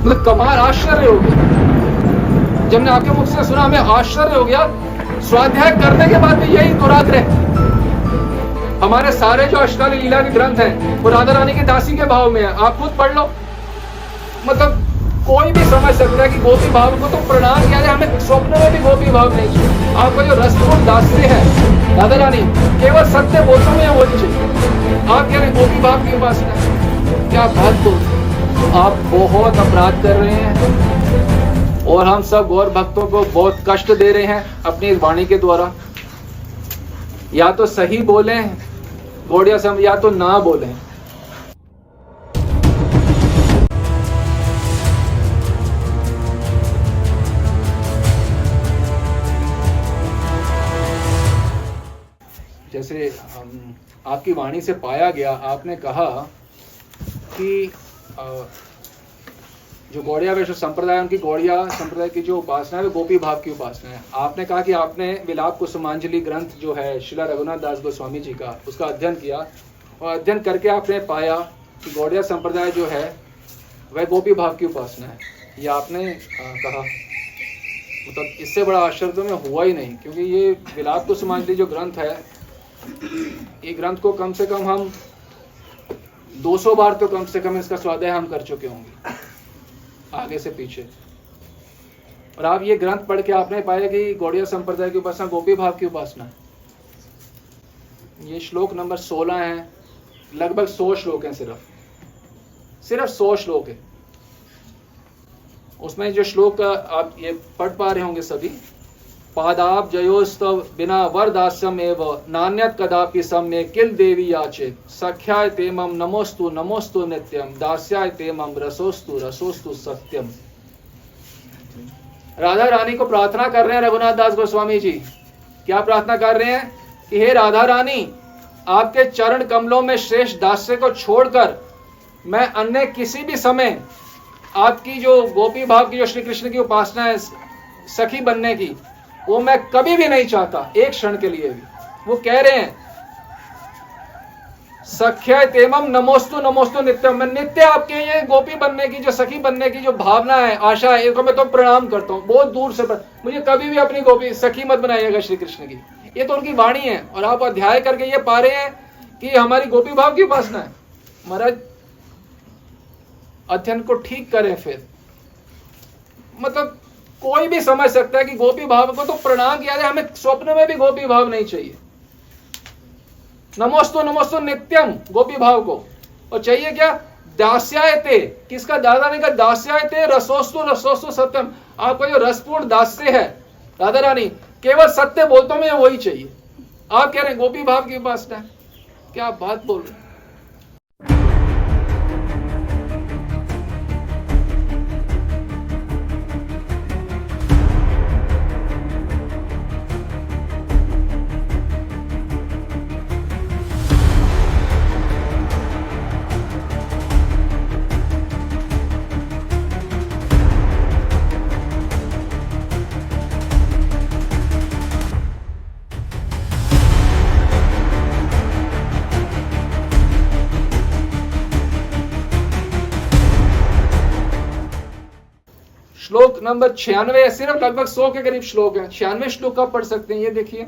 मतलब कमाल, आश्चर्य हो गया जब ने आपके मुख से सुना, हमें आश्चर्य हो गया। स्वाध्याय करने के बाद भी यही दुराग्रह। हमारे सारे जो अष्टादश लीला के ग्रंथ हैं वो राधा रानी की दासी के भाव में है, आप खुद पढ़ लो। मतलब कोई भी समझ सकता है कि गोपी भाव को तो प्रणाम किया जाए, हमें स्वप्न में भी गोपी भाव नहीं चाहिए। आपका जो रसपूर्ण दास्य है राधा रानी, केवल सत्य बोलने में होनी चाहिए। आप कह रहे हैं गोपी भाव की उपासना, क्या बात बोल, आप बहुत अपराध कर रहे हैं और हम सब गौर भक्तों को बहुत कष्ट दे रहे हैं अपनी इस वाणी के द्वारा। या तो सही बोलें गौड़िया सम, या तो ना बोलें। जैसे आपकी वाणी से पाया गया, आपने कहा कि जो गौड़िया वैष्णव संप्रदाय, उनकी गौड़िया संप्रदाय की जो उपासना है वो गोपी भाव की उपासना है। आपने कहा कि आपने विलाप कुसुमांजलि ग्रंथ जो है श्रीला रघुनाथ दास गोस्वामी जी का, उसका अध्ययन किया और अध्ययन करके आपने पाया कि गौड़िया संप्रदाय जो है वह गोपी भाव की उपासना है। ये आपने कहा, मतलब इससे बड़ा आश्चर्य तो में हुआ ही नहीं, क्योंकि ये विलाप कुसुमांजलि जो ग्रंथ है, ये ग्रंथ को कम से कम हम 200 बार तो कम से कम इसका स्वाध्याय हम कर चुके होंगे, आगे से पीछे। और आप ये ग्रंथ पढ़ के आपने पाया कि गौड़िया संप्रदाय की उपासना गोपी भाव की उपासना है। ये श्लोक नंबर 16 है, लगभग 100 श्लोक हैं, सिर्फ 100 श्लोक है। उसमें जो श्लोक आप ये पढ़ पा रहे होंगे सभी, पादाब जयोस्तव बिना वरदास्यम एव नान्यत कदापि सम्ये किल देवी याचे सख्याय तेमम नमोस्तु नमोस्तु नित्यम दास्याय तेमम रसोस्तु रसोस्तु सत्यम। राधा रानी को प्रार्थना कर रहे हैं रघुनाथ दास गोस्वामी जी। क्या प्रार्थना कर रहे हैं कि हे राधा रानी, आपके चरण कमलों में श्रेष्ठ दास्य को छोड़कर मैं अन्य किसी भी समय आपकी जो गोपी भाव की, जो श्री कृष्ण की उपासना है सखी बनने की, वो मैं कभी भी नहीं चाहता, एक क्षण के लिए भी। वो कह रहे हैं सख्या तेमम नमोस्तु नमोस्तु नित्यम, मैं नित्य आपके ये गोपी बनने की, जो सखी बनने की जो भावना है, आशा है, इनको मैं तो प्रणाम करता हूँ बहुत दूर से। मुझे कभी भी अपनी गोपी सखी मत बनाइएगा श्री कृष्ण की। ये तो उनकी वाणी है और आप अध्याय करके ये पा रहे हैं कि हमारी गोपी भाव की उपासना है। महाराज अध्ययन को ठीक करें फिर। मतलब कोई भी समझ सकता है कि गोपी भाव को तो प्रणाम किया जाए, हमें स्वप्न में भी गोपी भाव नहीं चाहिए। नमोस्तु नमोस्तु नित्यम गोपी भाव को, और चाहिए क्या? दास्यायते, किसका? दादा ने कहा दास्यायते रसोस्तु रसोस्तु सत्यम। आपका जो रसपूर्ण दास्य है राधा रानी, केवल सत्य बोलतों में वही चाहिए। आप कह रहे हैं गोपी भाव की उपासना है, क्या बात बोल रहे हैं। श्लोक नंबर 96 है, सिर्फ लगभग 100 के करीब श्लोक है। 96 श्लोक आप पढ़ सकते हैं। ये देखिए,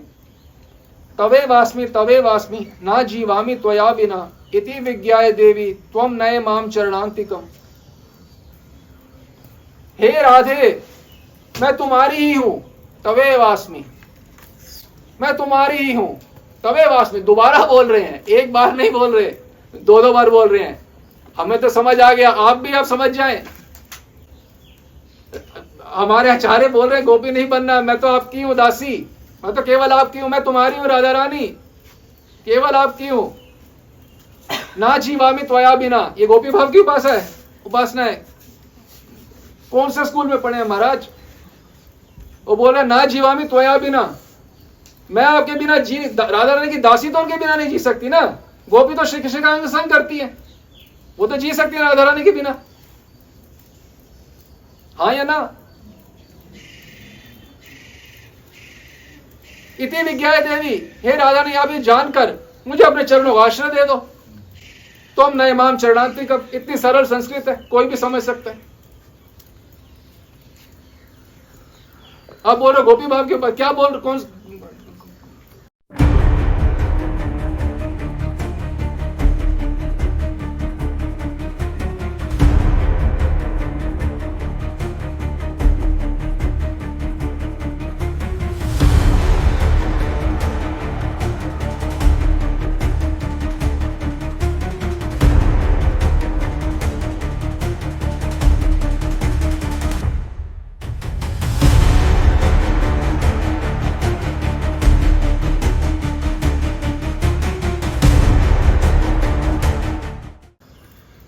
तवे वास्मी ना जीवामी त्वया बिना इति विज्ञाय देवी त्वम नये माम चरणांतिकम। हे राधे, मैं तुम्हारी ही हूं, तवे वास्मी, मैं तुम्हारी ही हूं, तवे वास्मी। दोबारा बोल रहे हैं, एक बार नहीं बोल रहे, 2 बार बोल रहे हैं। हमें तो समझ आ गया, आप भी आप समझ जाएं। हमारे आचार्य बोल रहे हैं गोपी नहीं बनना, मैं तो आपकी हूं दासी, मैं तो केवल आपकी हूं, मैं तुम्हारी हूं राधा रानी, केवल आपकी हूं। ना जीवामी त्वया बिना, ये गोपी भाव की उपासना है। कौन से स्कूल में पढ़े हैं महाराज? वो बोल रहे ना जीवामी त्वया बिना, मैं आपके बिना जी, राधा रानी की दासी तो उनके बिना नहीं जी सकती ना। गोपी तो श्री कृष्ण का अंग संग करती है, वो तो जी सकती है राधा रानी के बिना, हाँ या ना? इति विज्ञाय देवी, हे राधा ने आप ये जानकर मुझे अपने चरणों का आश्रय दे दो। तुम नये माम चरणांतिकम, इतनी सरल संस्कृत है, कोई भी समझ सकता है। आप बोल रहे हो गोपी भाव के ऊपर, क्या बोल रहे, कौन?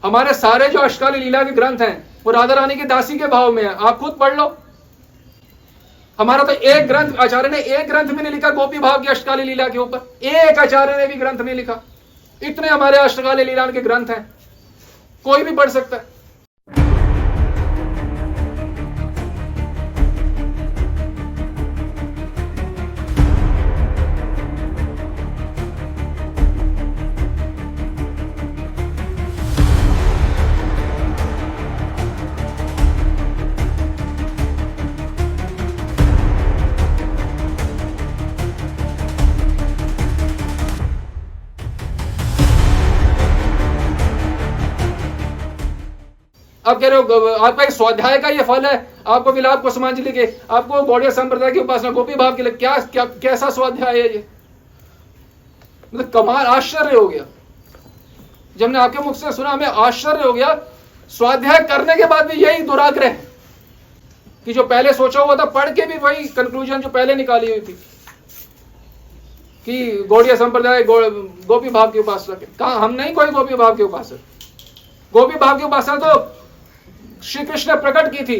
हमारे सारे जो अष्टकाली लीला के ग्रंथ हैं वो राधा रानी की दासी के भाव में है, आप खुद पढ़ लो। हमारा तो एक ग्रंथ, आचार्य ने एक ग्रंथ भी नहीं लिखा गोपी भाव की अष्टकाली लीला के ऊपर, एक आचार्य ने भी ग्रंथ नहीं लिखा। इतने हमारे अष्टकाली लीला के ग्रंथ हैं, कोई भी पढ़ सकता है। आप कह रहे हो आपका एक स्वाध्याय का ये फल है, आपको विलाप कुसुमांजलि के, आपको गौड़िया संप्रदाय की उपासना गोपी भाव के लिए, क्या कैसा स्वाध्याय है ये? मतलब कमाल, आश्चर्य हो गया जब हमने आपके मुख से सुना, हमें आश्चर्य हो गया। स्वाध्याय करने के बाद भी यही दुराग्रह कि जो पहले सोचा हुआ था, पढ़ के भी वही कंक्लूजन जो पहले निकाली हुई थी कि गौड़िया संप्रदाय गोपी भाव की उपासना के। कहा हम नहीं कोई गोपी भाव के उपासक, गोपी भाव की उपासना तो श्री कृष्ण ने प्रकट की थी।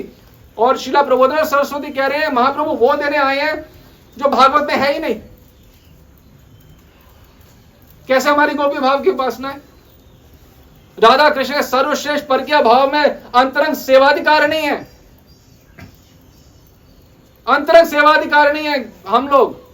और शिला प्रबोधन सरस्वती कह रहे हैं महाप्रभु वो देने आए हैं जो भागवत में है ही नहीं। कैसे हमारी गोपी भाव की उपासना है? राधा कृष्ण सर्वश्रेष्ठ परकीय भाव में अंतरंग सेवाधिकारिणी है, अंतरंग सेवाधिकारिणी है हम लोग।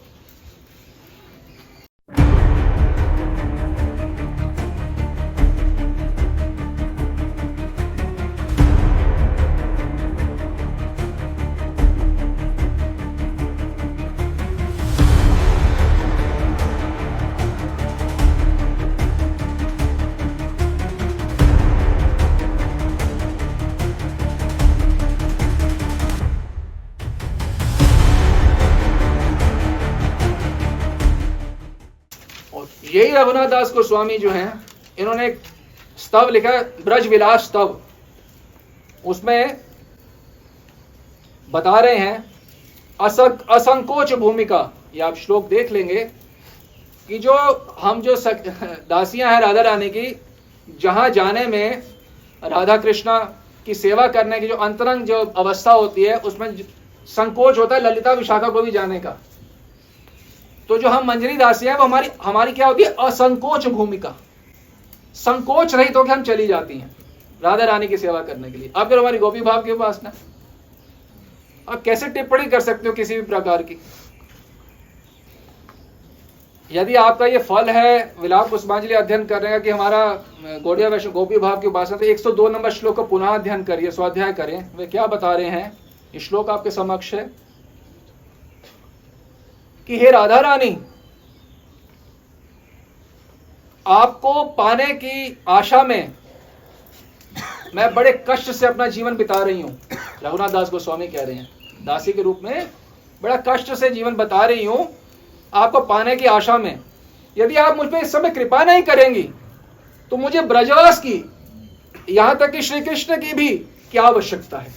यही रघुनाथ दास गोस्वामी जो हैं, इन्होंने एक स्तव लिखा है, ब्रज विलास स्तव। उसमें बता रहे हैं असंकोच भूमिका। ये आप श्लोक देख लेंगे कि जो हम जो दासियां हैं राधा रानी की, जहां जाने में राधा कृष्णा की सेवा करने की जो अंतरंग जो अवस्था होती है, उसमें संकोच होता है ललिता विशाखा को भी जाने का। तो जो हम मंजरी दासियां हैं वो हमारी क्या होती है? असंकोच भूमिका, संकोच रहित होकर हम चली जाती हैं राधा रानी की सेवा करने के लिए। अब फिर हमारी गोपी भाव की उपासना, आप कैसे टिप्पणी कर सकते हो किसी भी प्रकार की? यदि आपका ये फल है विलाप कुसुमांजलि अध्ययन करने का कि हमारा गौड़िया वैष्णव गोपी भाव की उपासना, तो 102 नंबर श्लोक का पुनः अध्ययन करिए, स्वाध्याय करें। वे क्या बता रहे हैं? ये श्लोक आपके समक्ष है कि हे राधा रानी, आपको पाने की आशा में मैं बड़े कष्ट से अपना जीवन बिता रही हूं। रघुनाथ दास गोस्वामी कह रहे हैं, दासी के रूप में बड़ा कष्ट से जीवन बिता रही हूं आपको पाने की आशा में। यदि आप मुझ पर इस समय कृपा नहीं करेंगी तो मुझे ब्रजवास की, यहां तक कि श्री कृष्ण की भी क्या आवश्यकता है?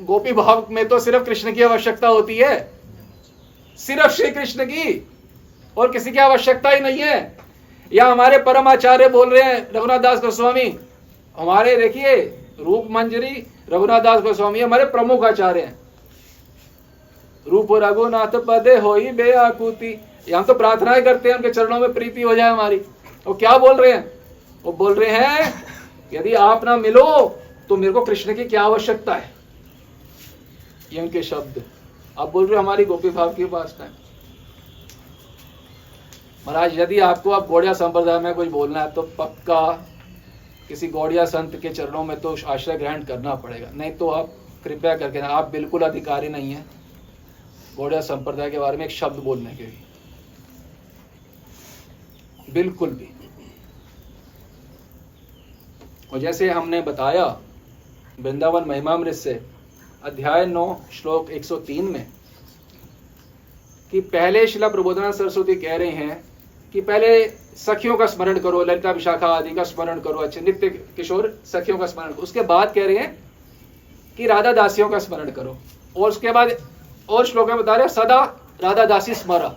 गोपी भाव में तो सिर्फ कृष्ण की आवश्यकता होती है, सिर्फ श्री कृष्ण की, और किसी की आवश्यकता ही नहीं है। या हमारे परम आचार्य बोल रहे हैं रघुनाथ दास गोस्वामी, हमारे देखिए रूप मंजरी रघुनाथ दास गोस्वामी हमारे प्रमुख आचार्य हैं। रूप रघुनाथ पदे होई बेआकुति, हम तो प्रार्थनाएं करते हैं उनके चरणों में प्रीति हो जाए हमारी। वो क्या बोल रहे हैं? वो बोल रहे हैं यदि आप ना मिलो तो मेरे को कृष्ण की क्या आवश्यकता है? ये उनके शब्द। आप बोल रहे हो हमारी गोपी भाव की उपासना है। महाराज, यदि आपको आप गौड़िया संप्रदाय में कुछ बोलना है तो पक्का किसी गौड़िया संत के चरणों में तो आश्रय ग्रहण करना पड़ेगा, नहीं तो आप कृपया करके ना, आप बिल्कुल अधिकारी नहीं हैं गौड़िया संप्रदाय के बारे में एक शब्द बोलने के लिए, बिल्कुल भी। और जैसे हमने बताया वृंदावन महिमामृत से अध्याय 9 श्लोक 103 में कि पहले शिला प्रबोधानंद सरस्वती कह रहे हैं कि पहले सखियों का स्मरण करो, ललिता विशाखा आदि का स्मरण करो, अच्छे नित्य किशोर सखियों का स्मरण करो। उसके बाद कह रहे हैं कि राधा दासियों का स्मरण करो, और उसके बाद और श्लोक में बता रहे हैं सदा राधा दासी स्मरा।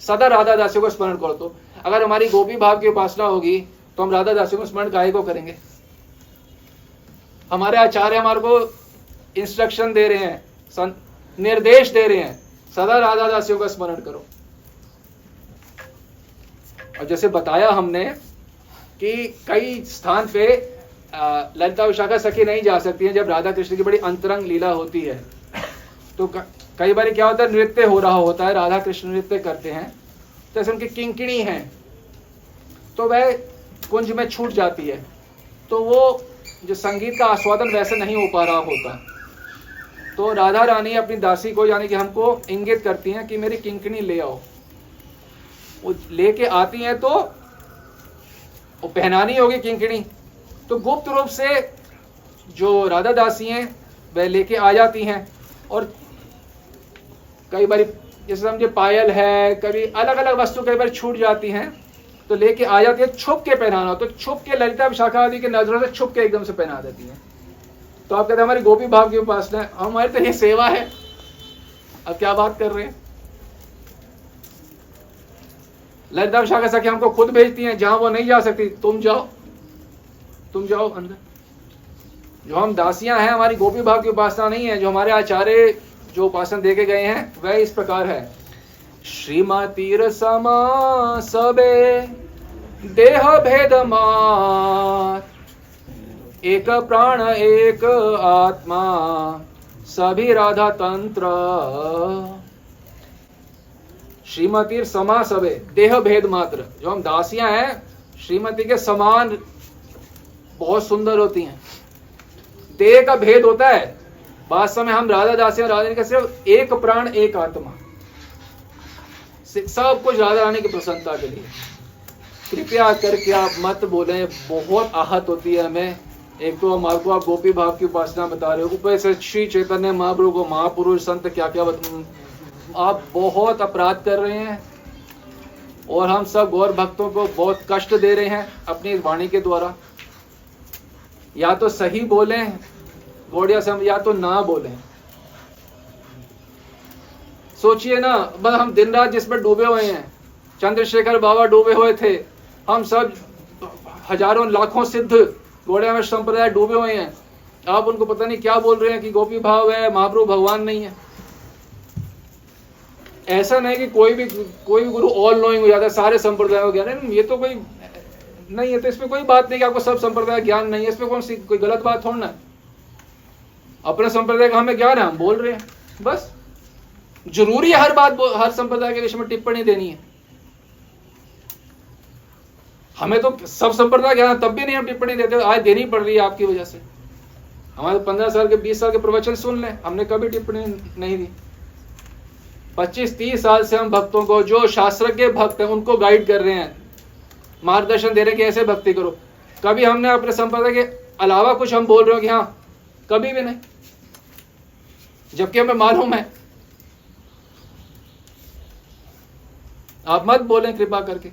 सदा राधा दासियों को स्मरण करो। तो अगर हमारी गोपी भाव की उपासना होगी तो हम राधा दासियों को स्मरण काहे को करेंगे? हमारे आचार्य हमारे को इंस्ट्रक्शन दे रहे हैं, निर्देश दे रहे हैं, सदा राधा दासियों का स्मरण करो। और जैसे बताया हमने कि कई स्थान पे ललिता विशाखा सखी नहीं जा सकती हैं जब राधा कृष्ण की बड़ी अंतरंग लीला होती है। तो कई बार क्या होता है, नृत्य हो रहा होता है, राधा कृष्ण नृत्य करते हैं, जैसे उनकी किंकिणी है तो वह कुंज में छूट जाती है, तो वो जो संगीत का आस्वादन वैसे नहीं हो पा रहा होता। तो राधा रानी अपनी दासी को यानी कि हमको इंगित करती हैं कि मेरी किंकिणी ले आओ। वो लेके आती हैं तो वो पहनानी होगी किंकिणी, तो गुप्त रूप से जो राधा दासी हैं वह लेके आ जाती हैं। और कई बार जैसे समझे पायल है, कभी अलग अलग वस्तु कई बार छूट जाती हैं तो लेके आ जाती है। छुप के पहनाना, तो छुप के ललिता विशाखा आदि के नजरों से छुप के एकदम से पहना देती है। तो आप कहते हैं हमारी गोपी भाव की उपासना है, हमारी तो ये सेवा है। अब क्या बात कर रहे हैं? ललिता विशाखा सखी हमको खुद भेजती हैं, जहां वो नहीं जा सकती तुम जाओ अंदर। जो हम दासियां हैं, हमारी गोपी भाव की उपासना नहीं है। जो हमारे आचार्य जो उपासना देके गए हैं वह इस प्रकार है, श्रीमतीर समा सबे देह भेद मात, एक प्राण एक आत्मा सभी राधा तंत्र। श्रीमतीर समा सबे देह भेद मात्र। जो हम दासियां हैं श्रीमती के समान बहुत सुंदर होती हैं, देह का भेद होता है। वास्तव में हम राधा दासी और राधा रानी का सिर्फ एक प्राण एक आत्मा, सब कुछ राधा रानी की प्रसन्नता के लिए। कृपया करके आप मत बोलें, बहुत आहत होती है हमें। एक तो हमारे को आप गोपी भाव की उपासना बता रहे हो, ऊपर से श्री चैतन्य महाप्रभु को महापुरुष संत क्या क्या आप बहुत अपराध कर रहे हैं और हम सब गौर भक्तों को बहुत कष्ट दे रहे हैं अपनी वाणी के द्वारा। या तो सही बोलें गौड़िया सम, या तो ना बोलें। सोचिए ना, बस हम दिन रात जिसमें डूबे हुए हैं, चंद्रशेखर बाबा डूबे हुए थे, हम सब हजारों लाखों सिद्ध गौड़िया में संप्रदाय डूबे हुए हैं। आप उनको पता नहीं क्या बोल रहे हैं कि गोपी भाव है, महाप्रभु भगवान नहीं है। ऐसा नहीं कि कोई भी गुरु ऑल नोइंग हो जाता है, सारे संप्रदाय हो गया। ये तो कोई नहीं है, तो इसमें कोई बात नहीं कि आपको सब संप्रदाय ज्ञान नहीं है, इसमें कौन सी कोई गलत बात थोड़ा है। अपने संप्रदाय का हमें ज्ञान है, हम बोल रहे हैं बस। जरूरी है हर बात हर संप्रदाय के विषय में टिप्पणी देनी है? हमें तो सब संप्रदाय ज्ञान, तब भी नहीं हम टिप्पणी देते। आज देनी पड़ रही है आपकी वजह से। हमारे 15 साल के 20 साल के प्रवचन सुन लें, हमने कभी टिप्पणी नहीं दी। 25-30 साल से हम भक्तों को, जो शास्त्रज्ञ भक्त हैं, उनको गाइड कर रहे हैं, मार्गदर्शन दे रहे हैं कि ऐसे भक्ति करो। कभी हमने अपने संप्रदाय के अलावा कुछ हम बोल रहे हो कि हाँ, कभी भी नहीं, जबकि हमें मालूम है। आप मत बोलें कृपा करके।